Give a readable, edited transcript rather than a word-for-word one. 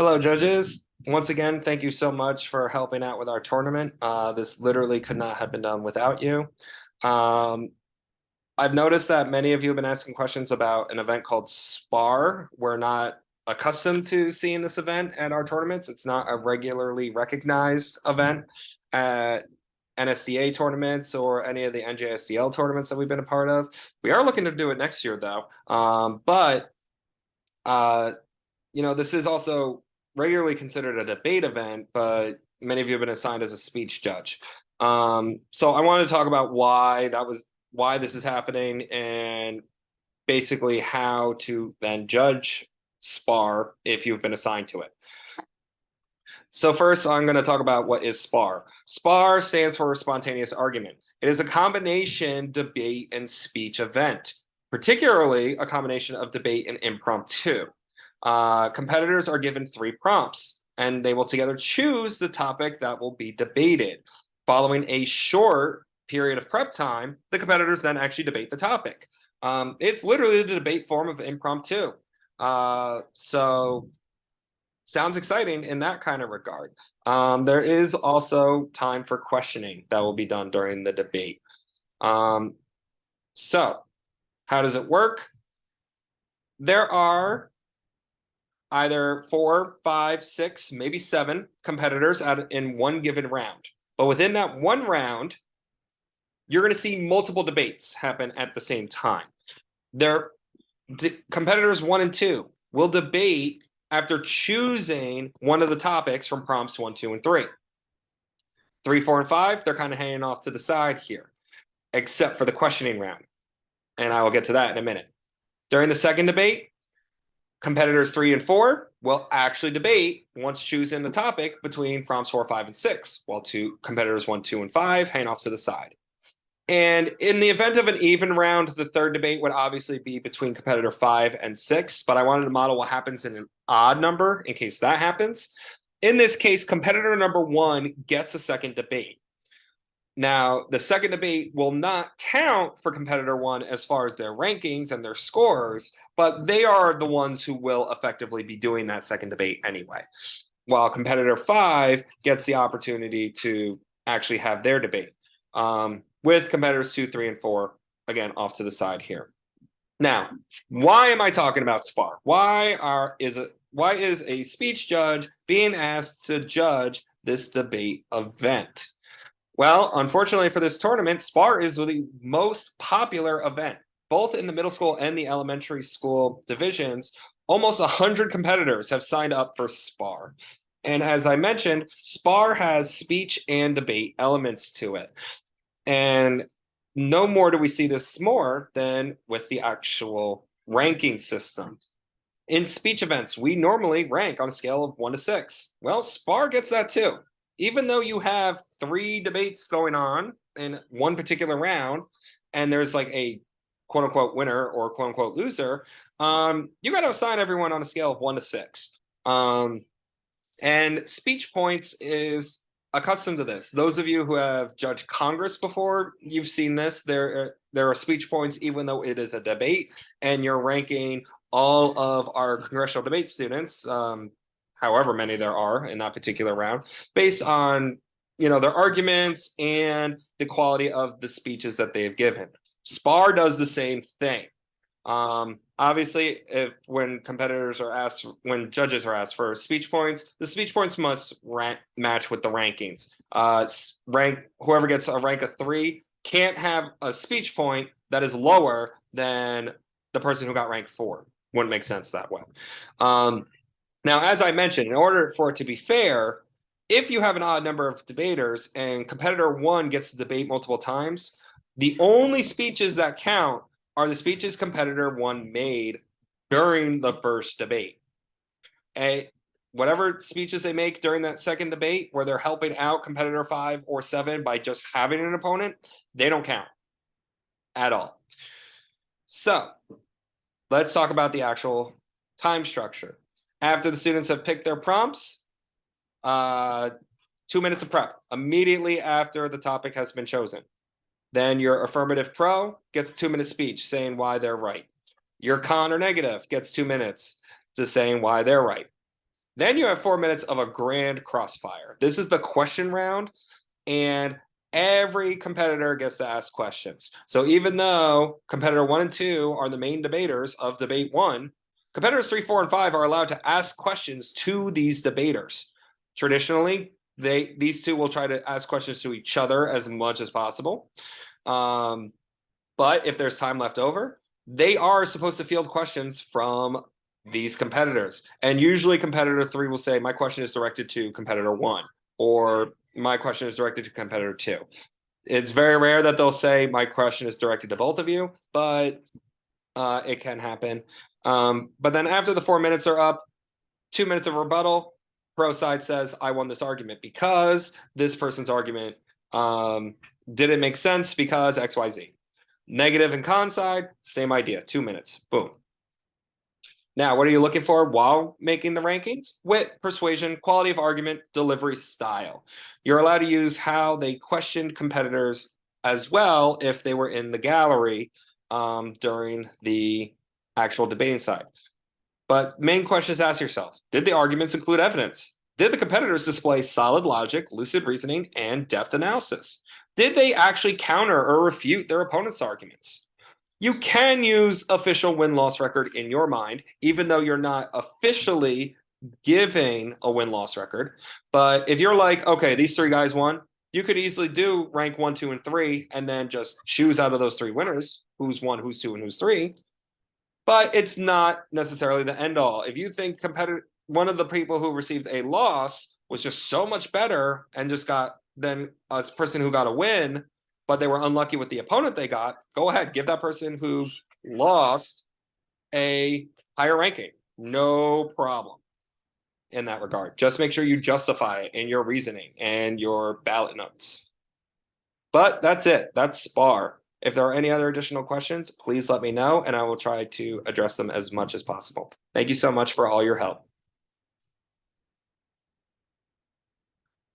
Hello, judges. Once again, thank you so much for helping out with our tournament. This literally could not have been done without you. Um, I've noticed that many of you have been asking questions about an event called SPAR. We're not accustomed to seeing this event at our tournaments. It's not a regularly recognized event at NSDA tournaments or any of the NJSDL tournaments that we've been a part of. We are looking to do it next year, though. Uh, this is also regularly considered a debate event, but many of you have been assigned as a speech judge. So I wanted to talk about why this is happening and basically how to then judge SPAR if you've been assigned to it. So first, I'm going to talk about what is SPAR. SPAR stands for spontaneous argument. It is a combination debate and speech event, particularly a combination of debate and impromptu. Competitors are given 3 prompts, and they will together choose the topic that will be debated. Following a short period of prep time, the competitors then actually debate the topic. It's literally the debate form of impromptu. So sounds exciting in that kind of regard. There is also time for questioning that will be done during the debate. So how does it work? There are either 4, 5, 6, maybe 7 competitors in one given round. But within that one round, you're going to see multiple debates happen at the same time. Competitors 1 and 2 will debate after choosing one of the topics from prompts 1, 2, and 3. 3, 4, and 5, they're kind of hanging off to the side here, except for the questioning round. And I will get to that in a minute. During the second debate, competitors 3 and 4 will actually debate once choosing the topic between prompts 4, 5, and 6, while competitors 1, 2, and 5 hang off to the side. And in the event of an even round, the third debate would obviously be between competitor 5 and 6, but I wanted to model what happens in an odd number in case that happens. In this case, competitor number 1 gets a second debate. Now, the second debate will not count for competitor 1 as far as their rankings and their scores, but they are the ones who will effectively be doing that second debate anyway, while competitor 5 gets the opportunity to actually have their debate. With competitors 2, 3, and 4, again, off to the side here. Now, why am I talking about SPAR? Why is a speech judge being asked to judge this debate event? Well, unfortunately for this tournament, SPAR is the most popular event, both in the middle school and the elementary school divisions. Almost 100 competitors have signed up for SPAR. And as I mentioned, SPAR has speech and debate elements to it. And no more do we see this more than with the actual ranking system. In speech events, we normally rank on a scale of 1 to 6. Well, SPAR gets that too. Even though you have 3 debates going on in one particular round, and there's like a quote unquote winner or quote unquote loser, you got to assign everyone on a scale of 1 to 6. And speech points is accustomed to this. Those of you who have judged Congress before, you've seen this. There are speech points, even though it is a debate, and you're ranking all of our congressional debate students, however many there are in that particular round, based on their arguments and the quality of the speeches that they have given. SPAR does the same thing. Obviously, when judges are asked for speech points, the speech points must match with the rankings. Whoever gets a rank of 3 can't have a speech point that is lower than the person who got rank 4. Wouldn't make sense that way. Now, as I mentioned, in order for it to be fair, if you have an odd number of debaters and competitor 1 gets to debate multiple times, the only speeches that count are the speeches competitor 1 made during the first debate. Whatever speeches they make during that second debate where they're helping out competitor 5 or 7 by just having an opponent, they don't count at all. So let's talk about the actual time structure. After the students have picked their prompts, 2 minutes of prep immediately after the topic has been chosen. Then your affirmative pro gets a 2-minute speech saying why they're right. Your con or negative gets 2 minutes to saying why they're right. Then you have 4 minutes of a grand crossfire. This is the question round, and every competitor gets to ask questions. So even though competitor 1 and 2 are the main debaters of debate 1, competitors 3, 4, and 5 are allowed to ask questions to these debaters. Traditionally, these two will try to ask questions to each other as much as possible. But if there's time left over, they are supposed to field questions from these competitors. And usually competitor 3 will say, my question is directed to competitor 1, or my question is directed to competitor 2. It's very rare that they'll say, my question is directed to both of you, but it can happen. But then after the 4 minutes are up, 2 minutes of rebuttal. Pro side says, I won this argument because this person's argument didn't make sense because XYZ. Negative and con side, same idea, 2 minutes, boom. Now, what are you looking for while making the rankings? Wit, persuasion, quality of argument, delivery style. You're allowed to use how they questioned competitors as well if they were in the gallery during the actual debating side. But main question is ask yourself, did the arguments include evidence? Did the competitors display solid logic, lucid reasoning, and depth analysis? Did they actually counter or refute their opponent's arguments? You can use official win-loss record in your mind, even though you're not officially giving a win-loss record. But if you're like, okay, these 3 guys won, you could easily do rank 1, 2, and 3, and then just choose out of those 3 winners who's 1, who's 2, and who's 3. But it's not necessarily the end all. If you think one of the people who received a loss was just so much better and just got than a person who got a win, but they were unlucky with the opponent they got, go ahead, give that person who lost a higher ranking. No problem in that regard. Just make sure you justify it in your reasoning and your ballot notes. But that's it. That's SPAR. If there are any other additional questions, please let me know, and I will try to address them as much as possible. Thank you so much for all your help.